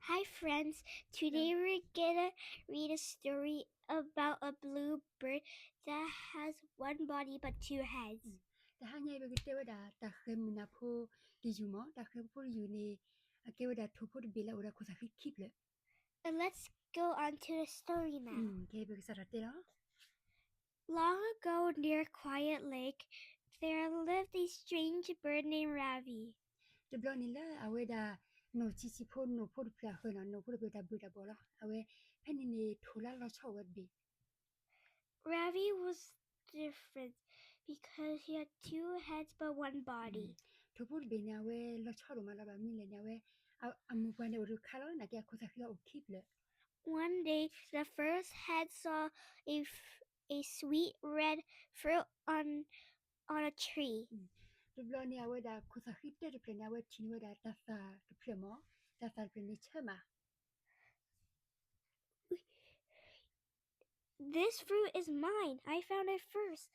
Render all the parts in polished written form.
Hi friends, today we're gonna read a story about a blue bird that has one body but two heads. Ta hanya be kewada ta khemna pho dijumo ta khepho yuni kewada thopo bila ora khosa khiple. And let's go on to the story now. Kebe saratela. Long ago near Quiet Lake, there lived a strange bird named Ravi. De blonila aweda no chichi pho no pho pla hono no pho beta buda bola awe penini thola lo chawet be. Ravi was different because he had two heads but one body. Thopo be na we lo chawo mala ba mi le na we amu pa ne ru khalo na kya khosa khila o khiple. One day, the first head saw a sweet red fruit on a tree. De bloni aweda khosa khitte de plena we tini weda tasa de plemo tasa pleni chema. This fruit is mine. I found it first.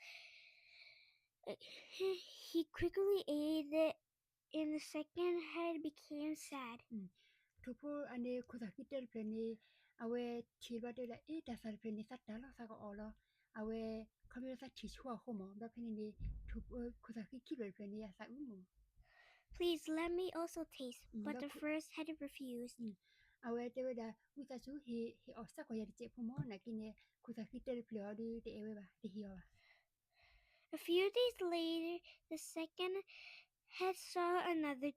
He quickly ate it, and the second head became sad. Thopo ane khosa khitte pleni awe chiba de la e tasa pleni satta lo sa ko olo awe kamera sa chichwa homo ba pleni thopo khosa khitte pleni asa umo. Please let me also taste. But the first head refused. Awe te weda uta su he osa ko yari che pomo na kine khosa khitte pleni de ewe ba de hiyo. A few days later, the second head saw another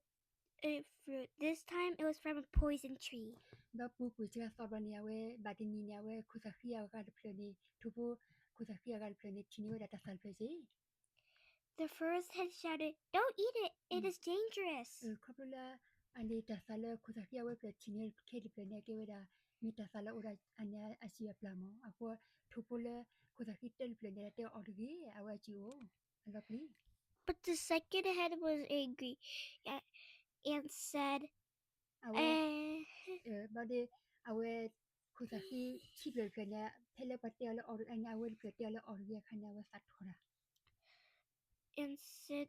fruit. This time, it was from a poison tree. Ba pu chira sabani awe batini ni awe khosa khia ga pleni thopo khosa khia ga pleni tini weda tasa pleni. The first head shouted, "Don't eat it! It is dangerous!" Kapula ane tasala khosa khia we pleni khedi pleni ke weda mi tasala ora anya asia plamo ako thopola khosa khitte pleni te orgi awe chiwo alapli. But the second head was angry and said, Awe bade awe khosa khi chiple pleni pele patela or anya awe pleni orgi khanya we sathora. and said,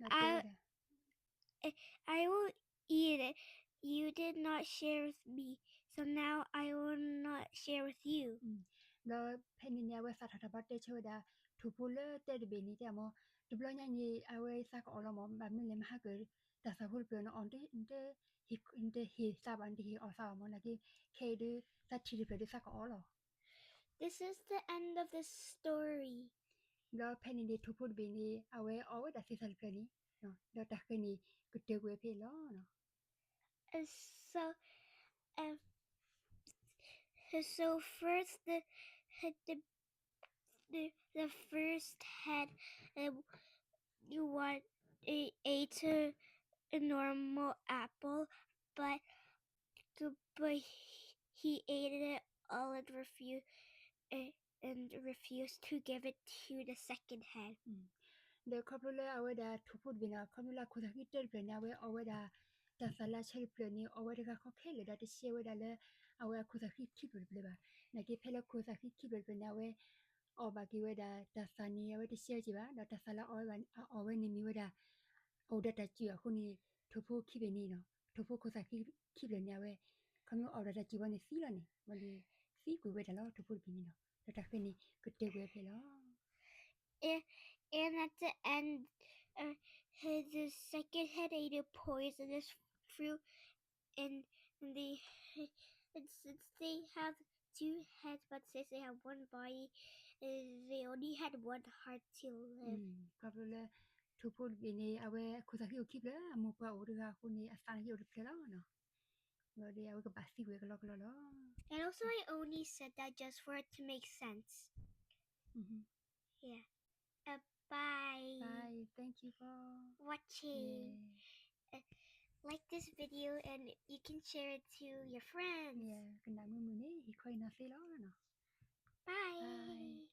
I will eat it. You did not share with me, so now I will not share with you. Lo peninia we sathata batte choda thupule te de beni te mo dublonya ni awe sak olomo ba mile mahagur ta sahul peno onde inte hi saban hi osamo lagi kedu ta chiri pe sak olo. This is the end of the story. Lo penini thupul beni awe awe da sisal peni no lo ta keni kutte we pe lo no. So first the first head ate a normal apple, but he ate it all and refused to give it to the second head. The couple awe da thupul bina kamula khosa kitel peni awe da ta sala chel pleni awe da ko khele da de shewe da le awe khosa kitel pleba na ke phela khosa kitel pleni awe oba ki we da ta sani awe de shewe ji ba da ta sala awe ni mi we da oda ta chi ko ni thupu kibeni no thupu khosa kitel ni awe kamyo oda da ji ba ni si la ni mali si ku we da lo thupu bini no da ta kheni kutte we pe lo. And at the end, the second head ate a poisonous fruit, and since they have two heads, but since they have one body, they only had one heart to live. Kabule thupul bini awe khosa ki ukip le amu pa oda ko ni asana ki oda pela no. Lo de awe ka basi we ka lo. And also, I only said that just for it to make sense. Yeah. Bye. Bye. Thank you for watching. Yeah. Like this video and you can share it to your friends. Yeah. Kena mu ni hikoi na silo no. Bye. Bye.